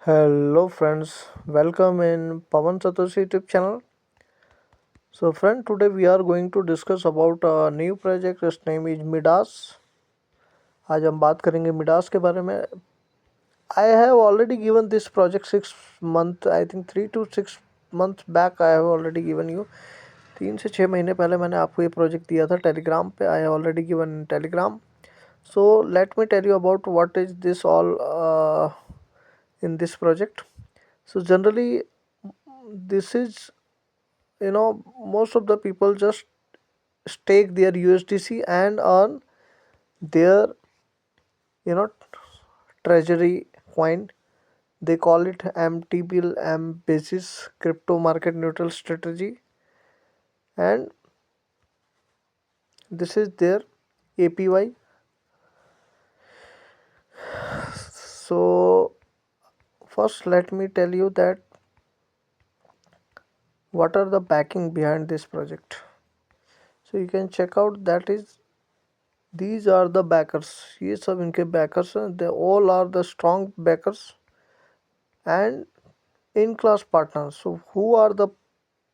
Hello friends, welcome in Pawan Satoshi YouTube channel. So friend, today we are going to discuss about a new project. Its name is Midas. आज हम बात करेंगे Midas के बारे में. I have already given this project 6 month, I think 3 to 6 months back. I have already given you 3 से 6 महीने पहले मैंने आपको ये प्रोजेक्ट दिया था टेलीग्राम पे. I have already given in Telegram. So let me tell you about what is this all in this project. So generally, this is, most of the people just stake their USDC and earn their, you know treasury coin. They call it MTBL, M basis crypto market neutral strategy, and this is their APY. So first let me tell you that what are the backing behind this project. So you can check out, that is, these are the backers. ये सब इनके backers हैं. They all are the strong backers and in-class partners. So who are the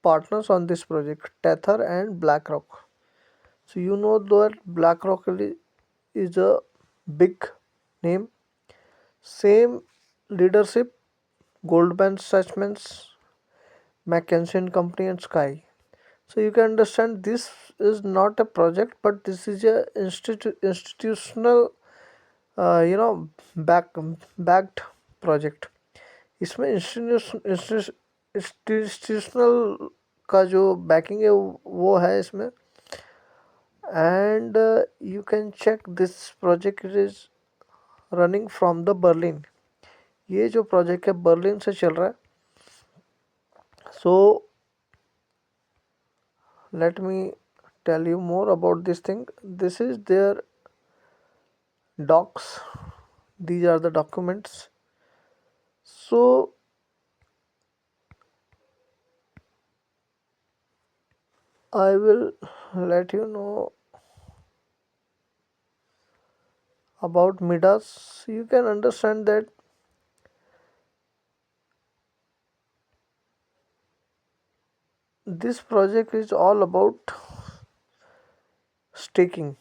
partners on this project? Tether and BlackRock. So you know that BlackRock is a big name. Same leadership, Goldman Sachs, McKinsey and Company, and Sky. So you can understand this is not a project, but this is a institutional, uh, you know backed project. इसमें institutional का जो backing है वो है इसमें. And you can check this project is running from the Berlin. ये जो project है बर्लिन से चल रहा है. So let me tell you more about this thing. This is their docs. These are the documents. So I will let you know about Midas. You can understand that this project is all about staking.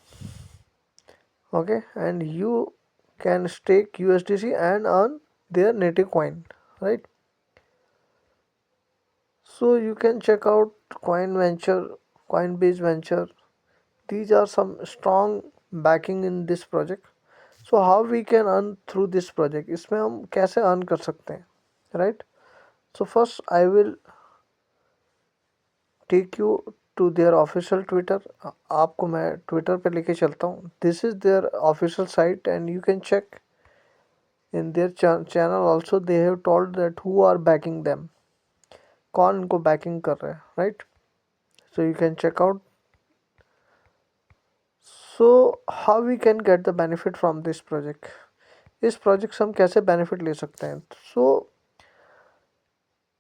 Okay, and you can stake USDC and earn their native coin, right? So you can check out Coin Venture, Coinbase Venture. These are some strong backing in this project. So how we can earn through this project? इसमें हम कैसे earn कर सकते हैं, right? So first I will take you to their official Twitter. आपको मैं Twitter पे लेके चलता हूँ. This is their official site and you can check in their channel also. They have told that who are backing them, कौन इनको backing कर रहे हैं, right? So you can check out. So how we can get the benefit from this project. इस project से हम कैसे benefit ले सकते हैं? सो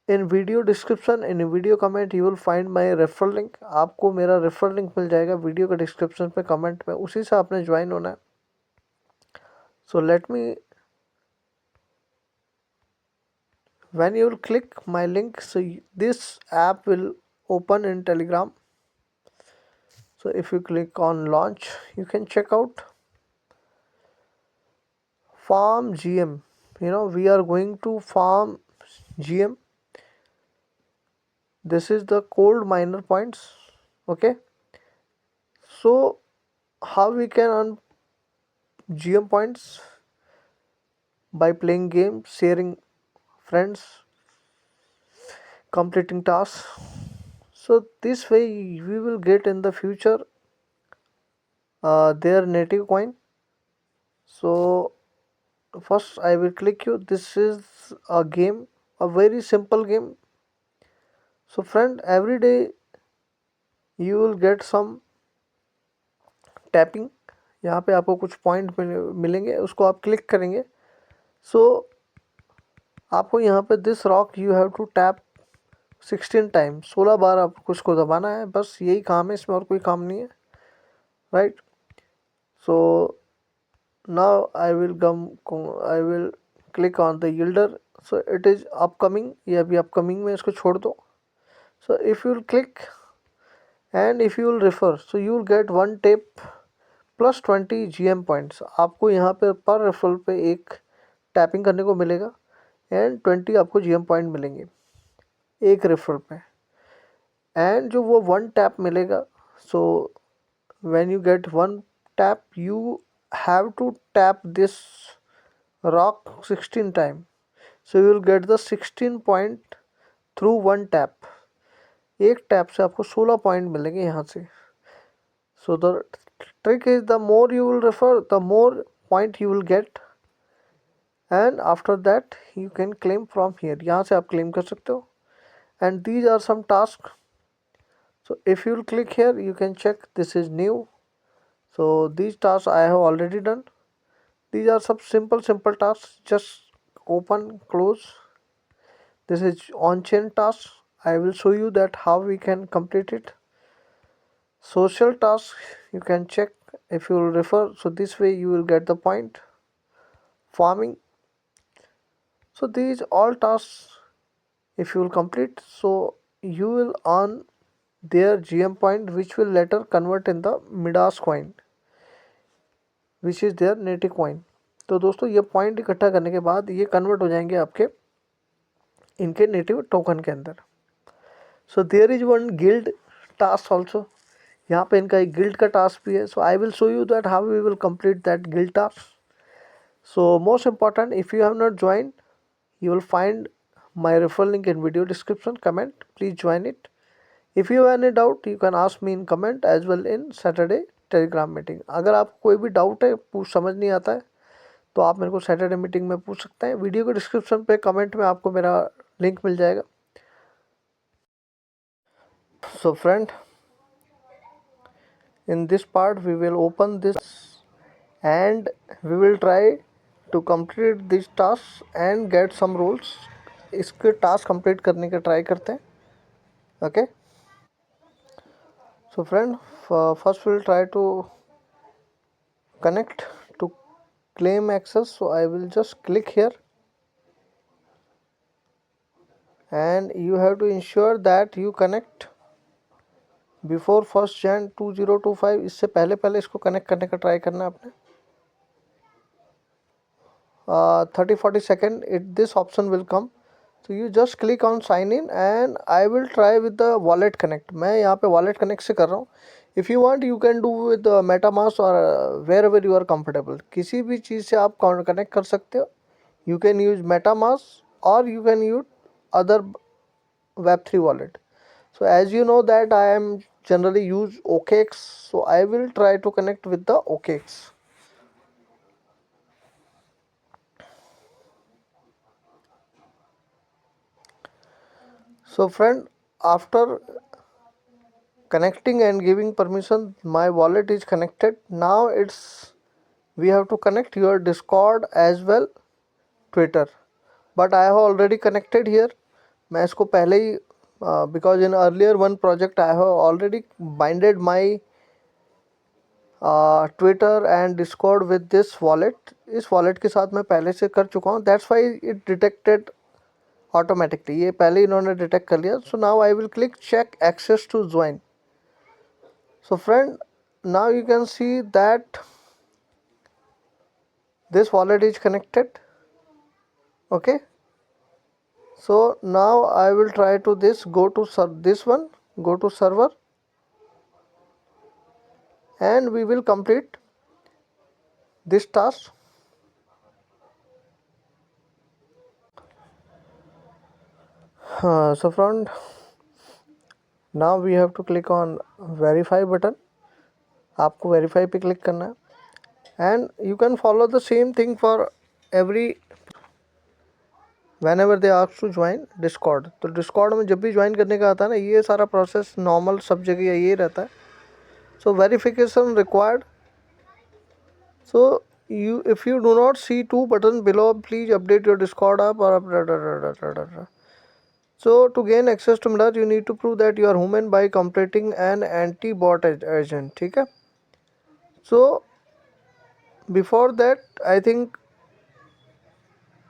इन video description, in video comment you will find my referral link. आपको मेरा रेफरल लिंक मिल जाएगा वीडियो के डिस्क्रिप्शन पे, कमेंट में. उसी से आपने ज्वाइन होना है. So let me, when you will click my link, so this app will open in Telegram. So if you click on launch, you can check out farm GM. We are going to farm GM. This is the cold miner points. Okay, so how we can earn GM points? By playing games, sharing friends, completing tasks. So this way we will get in the future their native coin. So first I will click you. This is a game, a very simple game. So friend, every day you will get some tapping. यहाँ पे आपको कुछ point मिलेंगे, उसको आप click करेंगे. सो आपको यहाँ पे this rock you have to tap 16 time, 16 बार आपको उसको दबाना है. बस यही काम है इसमें, और कोई काम नहीं है, right? So now I will click on the yielder. So it is upcoming, ये अभी अपकमिंग में, इसको छोड़ दो. So if you will click and if you will refer, so you will gate 1 tip plus 20 GM points. आपको यहाँ पे पर रेफरल पे एक टैपिंग करने को मिलेगा एंड 20 आपको GM पॉइंट मिलेंगे एक रेफरल पे. एंड जो वो 1 टैप मिलेगा, so when you get 1 tap you have to tap this rock 16 time. So you will get the 16 point through 1 tap. एक टैप से आपको 16 पॉइंट मिलेंगे यहाँ से. So the trick is, the more you will refer, the more point you will get, and after that you can claim from here. यहाँ से आप claim कर सकते हो. And these are some tasks. So if you will click here, you can check this is new. So these tasks I have already done. These are some simple tasks. Just open, close. This is on-chain tasks. I will show you that how we can complete it. Social tasks you can check if you will refer. So this way you will get the point. Farming. So these all tasks if you will complete, so you will earn their GM point which will later convert in the Midas coin which is their native coin. तो दोस्तों ये point इकट्ठा करने के बाद ये convert हो जाएंगे आपके इनके नेटिव टोकन के अंदर. So there is one guild task also. यहाँ पे इनका एक गिल्ड का टास्क भी है. So I will show you that how we will complete that guild task. So most important, if you have not join, you will find my referral link in video description. Comment, please join it. If you have any doubt, you can ask me in comment as well in Saturday Telegram meeting. अगर आपको कोई भी doubt है, पूछ समझ नहीं आता है, तो आप मेरे को सैटरडे मीटिंग में पूछ सकते हैं. वीडियो के डिस्क्रिप्शन पे कमेंट में आपको मेरा लिंक मिल जाएगा. So friend, in this part we will open this and we will try to complete this task and get some rules. इसके टास्क कंप्लीट करने का ट्राई करते हैं. Okay. So friend, first we'll try to connect to claim access. So I will just click here and you have to ensure that you connect before 1st Jan 2025. इससे पहले पहले इसको connect करने का ट्राई करना है आपने. 30-40 second it this option will come. तो you just click on sign in and I will try with the wallet connect. मैं यहाँ पे वॉलेट कनेक्ट से कर रहा हूँ. If you want you can do with MetaMask और wherever you are comfortable. किसी भी चीज़ से आप कनेक्ट कर सकते हो. यू कैन यूज मेटामास्क और you can use other Web3 wallet. So as you know that I am generally use OKX, so I will try to connect with the OKX. So friend, after connecting and giving permission, my wallet is connected. Now we have to connect your Discord as well Twitter, but I have already connected here. मैं इसको पहले ही because in earlier one project I have already binded my Twitter and Discord with this wallet. इस wallet के साथ मैं पहले से कर चुका हूँ. That's why it detected automatically. ये पहले इन्होंने डिटेक्ट कर लिया. So now I will click check access to join. So friend, now you can see that this wallet is connected. Okay, so now I will try to go to this one, go to server and we will complete this task. So friend, now we have to click on verify button. आपको verify पे click करना है and you can follow the same thing for every one ever they ask to join Discord. तो Discord में जब भी join करने का आता है ना, ये सारा प्रोसेस नॉर्मल सब जगह ये रहता है. So verification required. So you if you do not see 2 buttons below, please update your discord app or so to gain access to Midas you need to prove that you are human by completing an anti-bot agent. ठीक है. So before that I think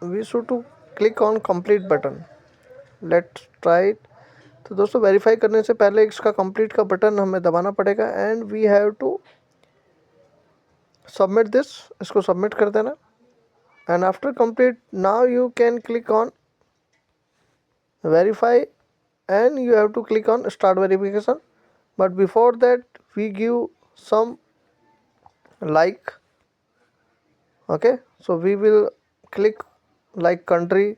we should to click on complete button. Let's try it. तो दोस्तों verify करने से पहले इसका complete का button हमें दबाना पड़ेगा and we have to submit this. इसको सबमिट कर देना and after complete now you can click on verify and you have to click on start verification. But before that we give some like. Okay, so we will click like country.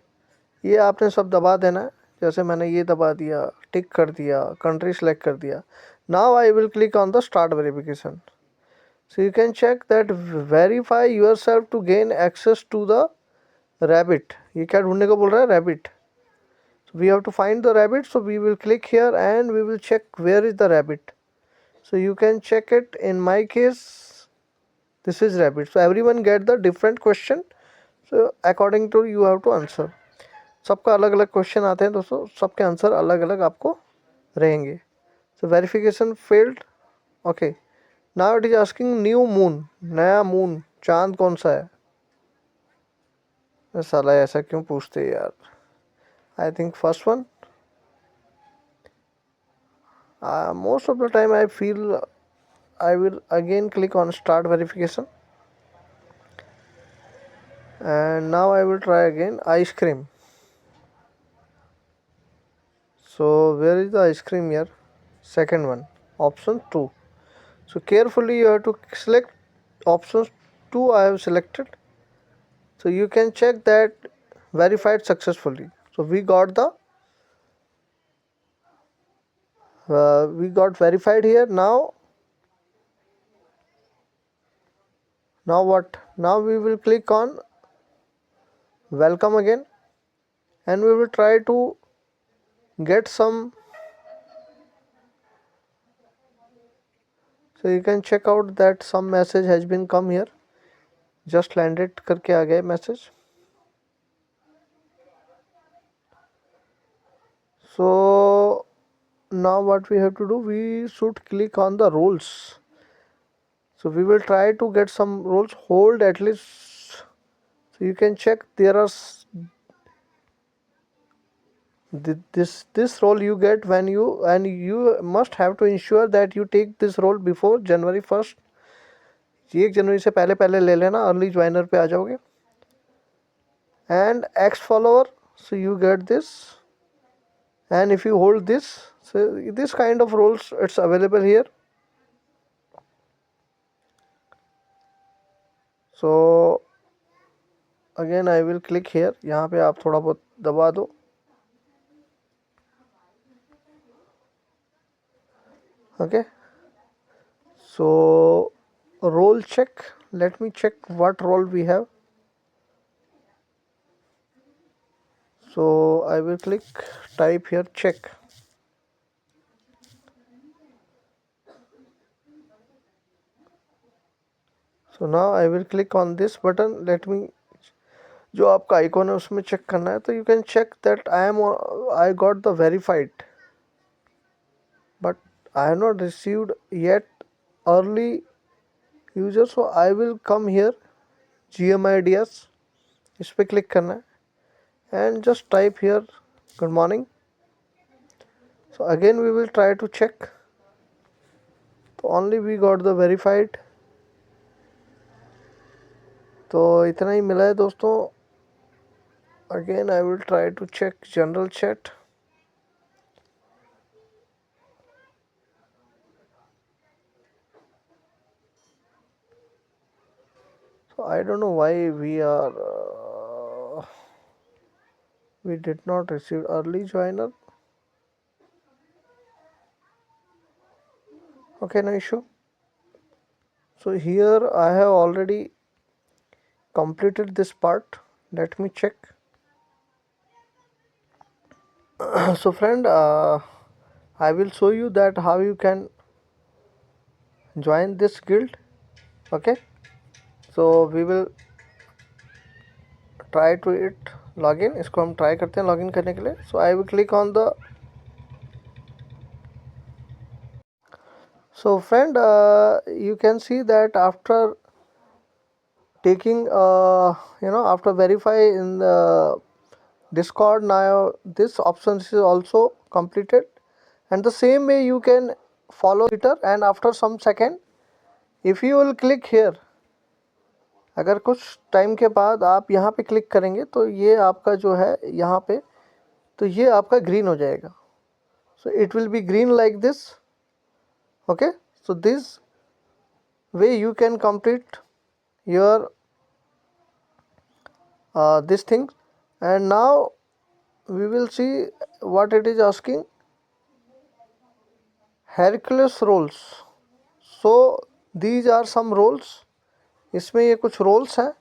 ये आपने सब दबा देना है. जैसे मैंने ये दबा दिया, टिक कर दिया, कंट्री सेलेक्ट कर दिया. Now I will click on the start verification. So you can check that verify yourself to gain access to the rabbit. ये क्या ढूंढने को बोल रहा है? Rabbit. So we have to find the rabbit. So we will click here and we will check where is the rabbit. So you can check it. In my case, this is rabbit. So everyone get the different question. So according to you have to answer. सबका अलग अलग question आते हैं दोस्तों, सबके answer अलग अलग आपको रहेंगे. So verification failed. Okay. Now it is asking new moon. नया मून, चांद कौन सा है? साला ऐसा क्यों पूछते हैं यार? I think first one. Most of the time I feel I will again click on start verification. And now I will try again ice cream. So where is the ice cream here? Second one, option 2. So carefully you have to select options 2. I have selected. So you can check that verified successfully. So we got verified here. Now what? Now we will click on welcome again and we will try to get some. So you can check out that some message has been come here. Just landed करके आ गया message. So now what we have to do, we should click on the roles. So we will try to get some roles. Hold at least. So you can check there are this role you get when you, and you must have to ensure that you take this role before January 1st. 1 जनवरी से पहले पहले ले लेना, early joiner पे आ जाओगे. And X follower, so you get this. And if you hold this, so this kind of roles it's available here. So again I will click here. यहाँ पे आप थोड़ा बहुत दबा दो. Okay, so role check. Let me check what role we have. So I will click type here check. So now I will click on this button. Let me, जो आपका icon है उसमें चेक करना है. तो you can check that I got the verified, but I have not received yet early user. So I will come here GMIDS, इस पे click करना है and just type here good morning. So again we will try to check. तो only we got the verified. तो इतना ही मिला है दोस्तों. Again I will try to check general chat. So I don't know why we did not receive early joiner. Okay, no issue. So here I have already completed this part. Let me check. So friend, I will show you that how you can join this guild. Okay, so we will try to it login. इसको हम try करते हैं login करने के लिए. So I will click on the. So friend, you can see that after taking after verify in the Discord. Now this option is also completed, and the same way you can follow Twitter. And after some second, if you will click here, अगर कुछ time के बाद आप यहाँ पे click करेंगे तो ये आपका जो है यहाँ पे, तो ये आपका ग्रीन हो जाएगा. So it will be green like this. Okay, so this way you can complete your this thing. And now we will see what it is asking. Hercules roles. So these are some roles. इसमें ये कुछ roles हैं.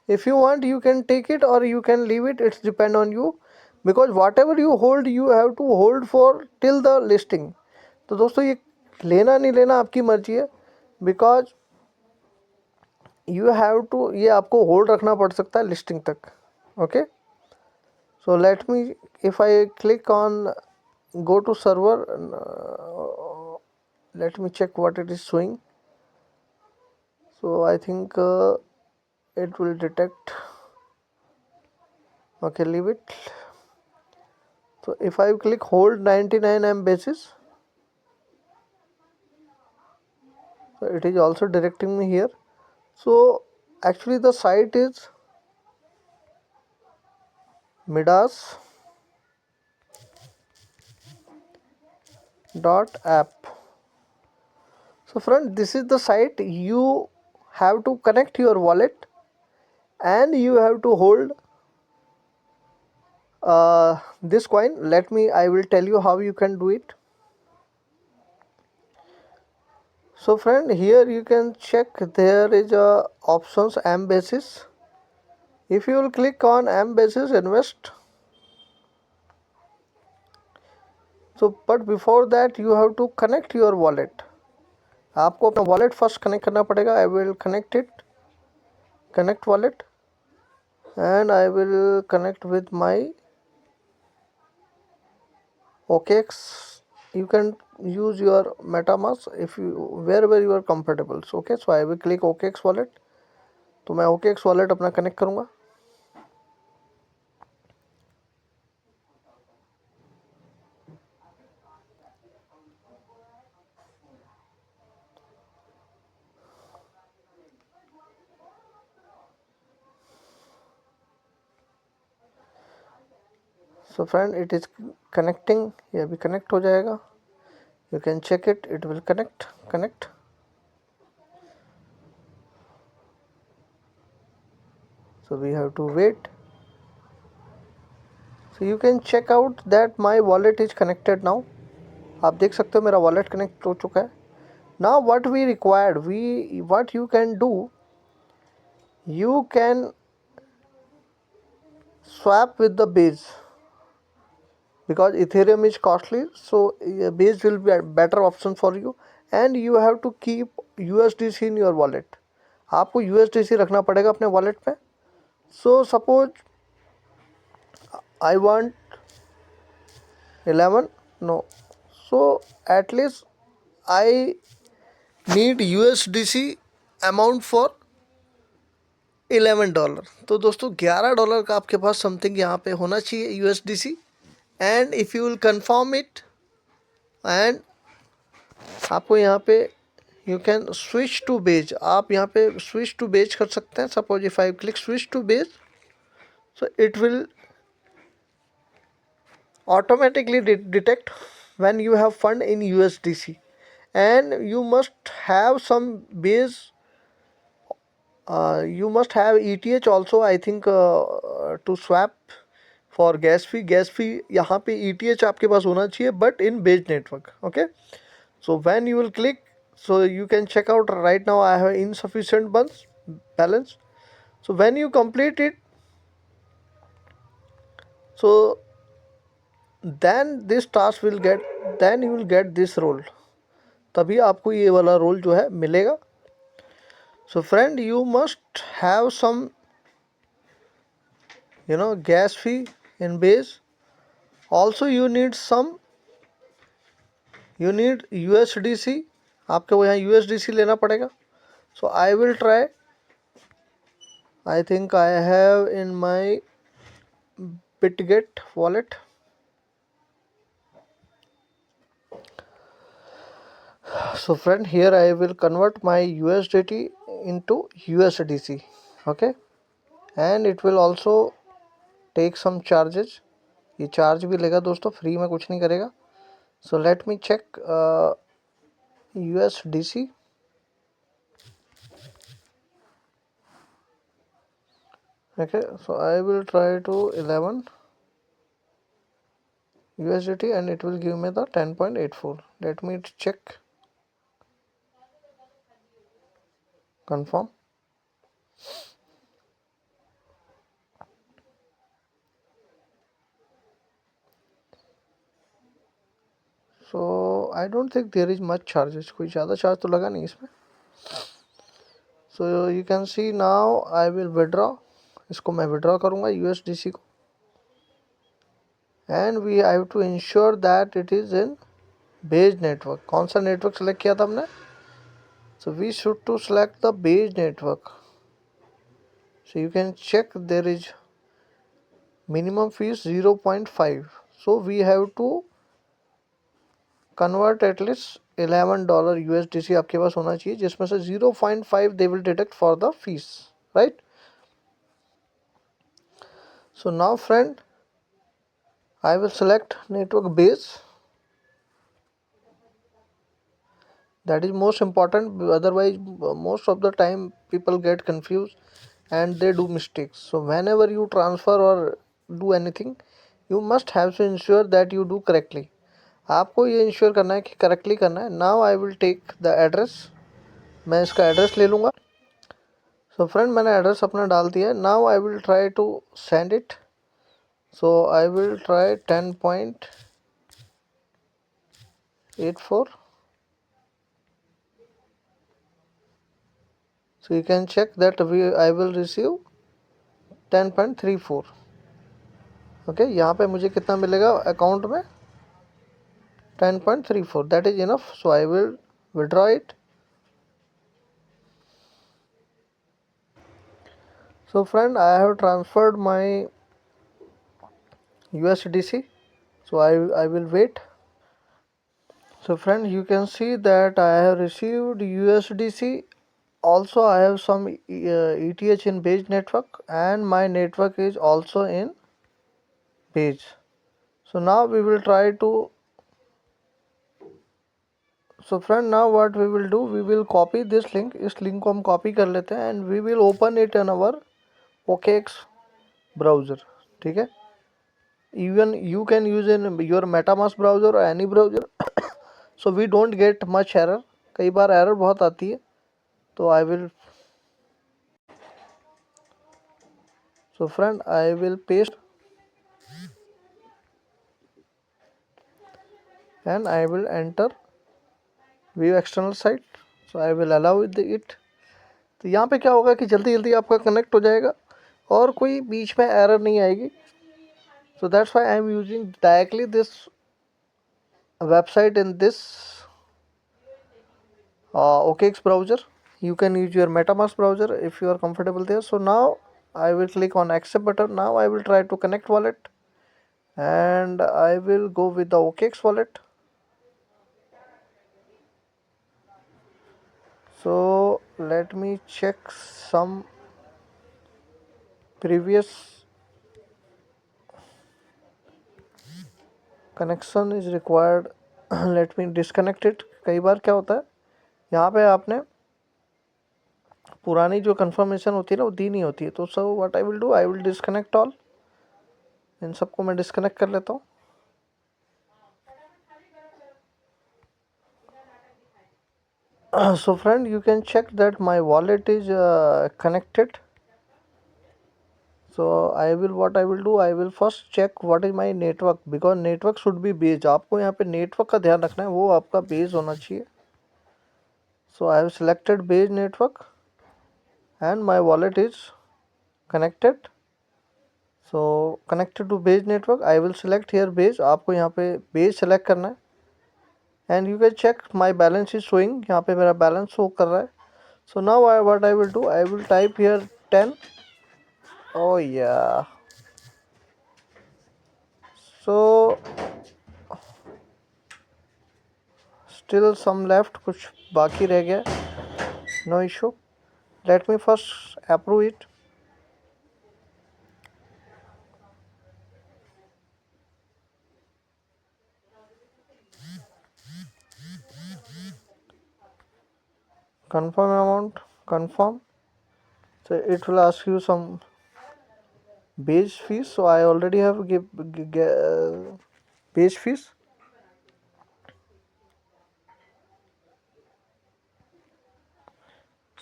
If you want you can take it or you can leave it, it's depend on you, because whatever you hold you have to hold for till the listing. तो दोस्तों ये लेना नहीं लेना आपकी मर्जी है, because you have to, ये आपको होल्ड रखना पड़ सकता है लिस्टिंग तक. Okay, so let me, if I click on go to server, let me check what it is showing. So I think it will detect. Okay, leave it. So if I click hold 99 M basis, so it is also directing me here. So actually the site is midas.app. So friend, this is the site. You have to connect your wallet and you have to hold this coin. I will tell you how you can do it. So friend, here you can check, there is a options M basis. If you will click on M basis invest, so but before that you have to connect your wallet. आपको अपना wallet first connect करना पड़ेगा. I will connect it, connect wallet, and I will connect with my OKX. You can use your MetaMask if you wherever you are comfortable. So okay, so I will click OKX wallet. तो मैं OKX wallet अपना connect करूँगा. So friend, it is connecting. ये अभी connect हो जाएगा. You can check it. It will connect. So we have to wait. So you can check out that my wallet is connected now. आप देख सकते हो मेरा वॉलेट कनेक्ट हो चुका है. Now what we required, what you can do, you can swap with the base, because Ethereum is costly, so base will be a better option for you, and you have to keep USDC in your wallet. आपको USDC रखना पड़ेगा अपने wallet पे. So suppose I want 11, no, so at least I need USDC amount for $11. तो दोस्तों $11 का आपके पास something यहाँ पे होना चाहिए USDC. And if you will confirm it, and आपको यहाँ पे you can switch to base, आप यहाँ पे स्विच टू बेज कर सकते हैं. Suppose if I click switch to base, so it will automatically detect when you have fund in USDC, and you must have some base. You must have ETH also, I think, to swap for gas fee. यहाँ पे ETH आपके पास होना चाहिए, but in Base network. Okay, so when you will click, so you can check out right now I have insufficient balance. So when you complete it, so then this task will get, then you will get this role. तभी आपको ये वाला role जो है मिलेगा. So friend, you must have some gas fee in Base. Also you need USDC. आपको यहाँ USDC लेना पड़ेगा. So I will try. I think I have in my Bitget wallet. So friend, here I will convert my USDT into USDC. Okay, and it will also take some charges. ये charge भी लेगा दोस्तों, free में कुछ नहीं करेगा. So let me check USDC. Okay, so I will try to 11 USDT and it will give me the 10.84. Let me check, confirm. So I don't think there is much charges. कोई ज़्यादा charge तो लगा नहीं इसमें. So you can see now I will withdraw. इसको मैं withdraw करूँगा USDC को. And we have to ensure that it is in Base network. कौन सा network select किया था हमने? So we should to select the Base network. So you can check there is minimum fees 0.5. So we have to convert at least $11 USDC आपके पास होना चाहिए, जिसमें से 0.5 they will deduct for the fees, right? So now friend, I will select network base. That is most important, otherwise most of the time people get confused and they do mistakes. So whenever you transfer or do anything, you must have to ensure that you do correctly. आपको ये ensure करना है कि correctly करना है. Now I will take the address. मैं इसका address ले लूँगा. सो फ्रेंड, मैंने एड्रेस अपना डाल दिया है. Now I will try to send it. So I will try 10.84. So you can check that I will receive 10.34. Okay, यहाँ पे मुझे कितना मिलेगा अकाउंट में? 10.34. That is enough. So I will withdraw it. So friend, I have transferred my USDC. So I will wait. So friend, you can see that I have received USDC. Also I have some ETH in Base network and my network is also in Base. So now we will try to. So friend, now what we will do, we will copy this link. इस link को हम copy कर लेते हैं and we will open it in our OKX browser. ठीक है? Even you can use in your MetaMask browser or any browser. So we don't get much error. कई बार error बहुत आती है. तो I will. So friend, I will paste and I will enter view external site. So I will allow it. तो यहाँ पे क्या होगा कि जल्दी जल्दी आपका कनेक्ट हो जाएगा और कोई बीच में एरर नहीं आएगी. So that's why I am using directly this website in this OKX browser. You can use your MetaMask browser if you are comfortable there. So now I will click on accept button. Now I will try to connect wallet and I will go with the OKX wallet. So let me check some previous connection is required. Let me disconnect it. कई बार क्या होता है, यहाँ पे आपने पुरानी जो confirmation होती है ना वो दी नहीं होती है. तो so what I will do, I will disconnect all. इन सबको मैं डिस्कनेक्ट कर लेता हूँ. So friend, you can check that my wallet is connected. So what I will do, I will first check what is my network, because network should be base. आपको यहाँ पे network का ध्यान रखना है, वो आपका base होना चाहिए. So I have selected base network and my wallet is connected. So connected to base network, I will select here base. आपको यहाँ पे base select करना है and you can check my balance is showing. यहाँ पे मेरा balance show कर रहा है. So now what I will do, I will type here 10. Oh yeah. still some left, कुछ बाकी रह गया. No issue. Let me first approve it. Confirm amount, confirm. So it will ask you some base fees. So I already have base fees.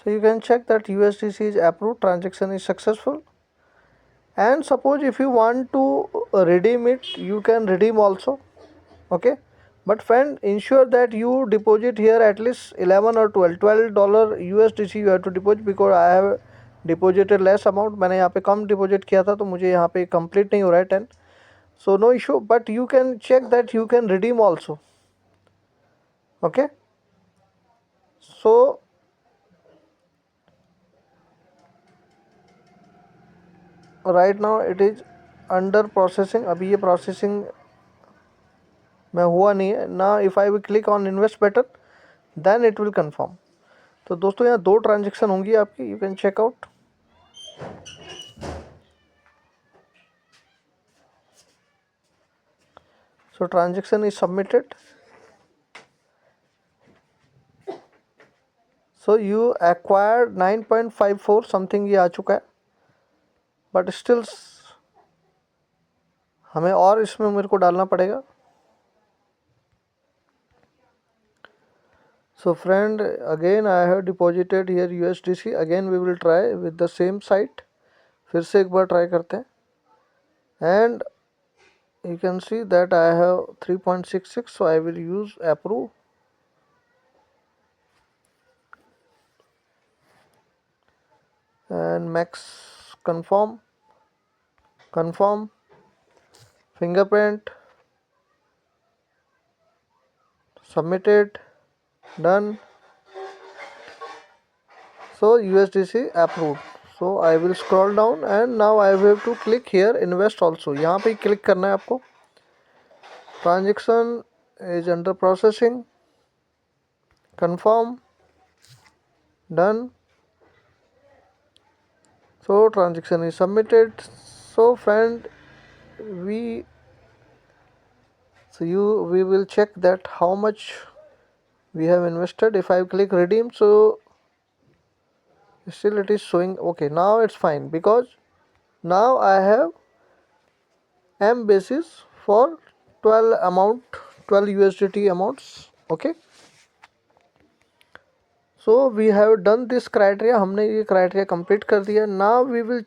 So you can check that USDC is approved, transaction is successful. And suppose if you want to redeem it, you can redeem also. Okay, but friend, ensure that you deposit here at least 11 or 12 dollar USDC you have to deposit, because I have deposited less amount. मैंने यहाँ पे कम deposit किया था, तो मुझे यहाँ पे complete नहीं हो रहा है 10. So no issue, but you can check that you can redeem also. Okay, so right now it is under processing. अभी ये processing में हुआ नहीं है. Now if I will click on invest button, then it will confirm. तो दोस्तों यहाँ 2 transaction होंगी आपकी. You can check out. So transaction is submitted. So you acquired 9.54 something ये आ चुका है, बट स्टिल हमें और इसमें मेरे को डालना पड़ेगा. So friend, again I have deposited here USDC. Again we will try with the same site. फिर से एक बार ट्राई करते हैं. And you can see that I have 3.66, so I will use approve. And max confirm, fingerprint, submitted, done. So USDC approved. So I will scroll down and now I have to click here invest also. यहाँ पे click करना है आपको. Transaction is under processing. Confirm, done. So transaction is submitted. So friend, we will check that how much we have invested. If I click redeem, so still it is showing okay. Now it's fine, because now I have M basis for 12 USDT amounts. Okay, so we have done this criteria. हमने ये criteria complete कर दिया. Now we will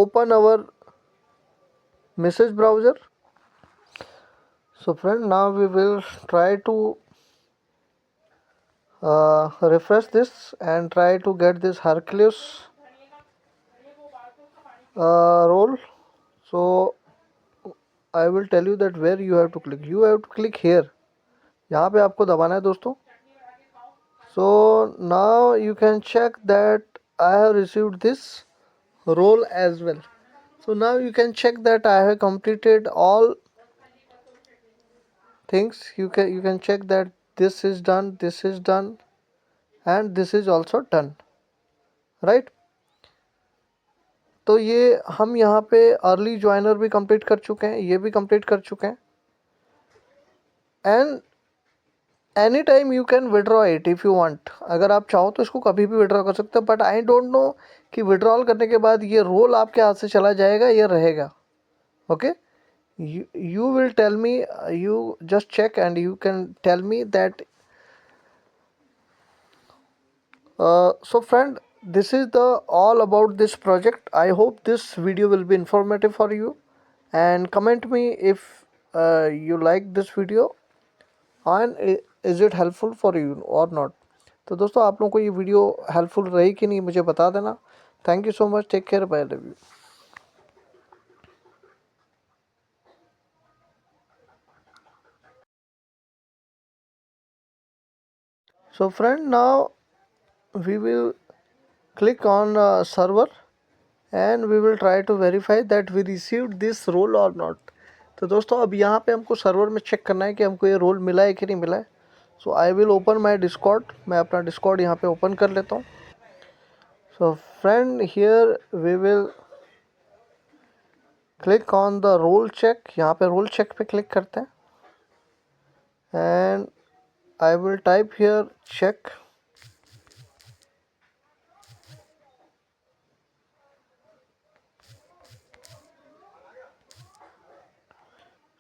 open our message browser. So friend, now we will try to refresh this and try to get this Hercules role. So I will tell you that where you have to click. You have to click here. यहाँ पे आपको दबाना है दोस्तों. So now you can check that I have received this role as well. So now you can check that I have completed all things. You can check that this is done, this is done, and this is also done, right? तो ये हम यहाँ पे early joiner भी complete कर चुके हैं, ये भी कंप्लीट कर चुके हैं. And any time you can withdraw it if you want. अगर आप चाहो तो इसको कभी भी विड्रॉ कर सकते हो, बट आई डोंट नो कि विड्रॉल करने के बाद ये रोल आपके हाथ से चला जाएगा या रहेगा. Okay, you will tell me, you just check and you can tell me that. So friend, this is the all about this project. I hope this video will be informative for you, and comment me if you like this video and is it helpful for you or not. तो दोस्तों, आप लोगों को ये video helpful रही कि नहीं मुझे बता देना. Thank you so much. Take care. Bye. Love you. So friend, now we will click on server and we will try to verify that we received this role or not. तो दोस्तों अब यहाँ पे हमको सर्वर में check करना है कि हमको ये रोल मिला है कि नहीं मिला है. So I will open my Discord. मैं अपना डिस्कॉर्ड यहाँ पे ओपन कर लेता हूँ. So friend, here we will click on the role check. यहाँ पे रोल चेक पे क्लिक करते हैं and I will type here check.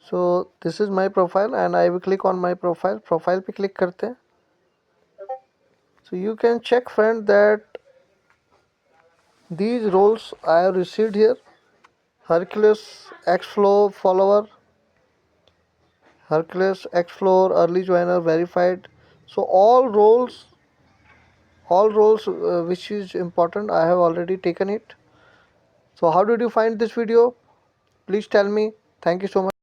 So this is my profile and I will click on my profile. Profile पे click करते हैं. So you can check friend that these roles I have received here. Hercules, Xflow follower, Hercules, Xflow early joiner verified. So all roles which is important, I have already taken it. So how did you find this video? Please tell me. Thank you so much.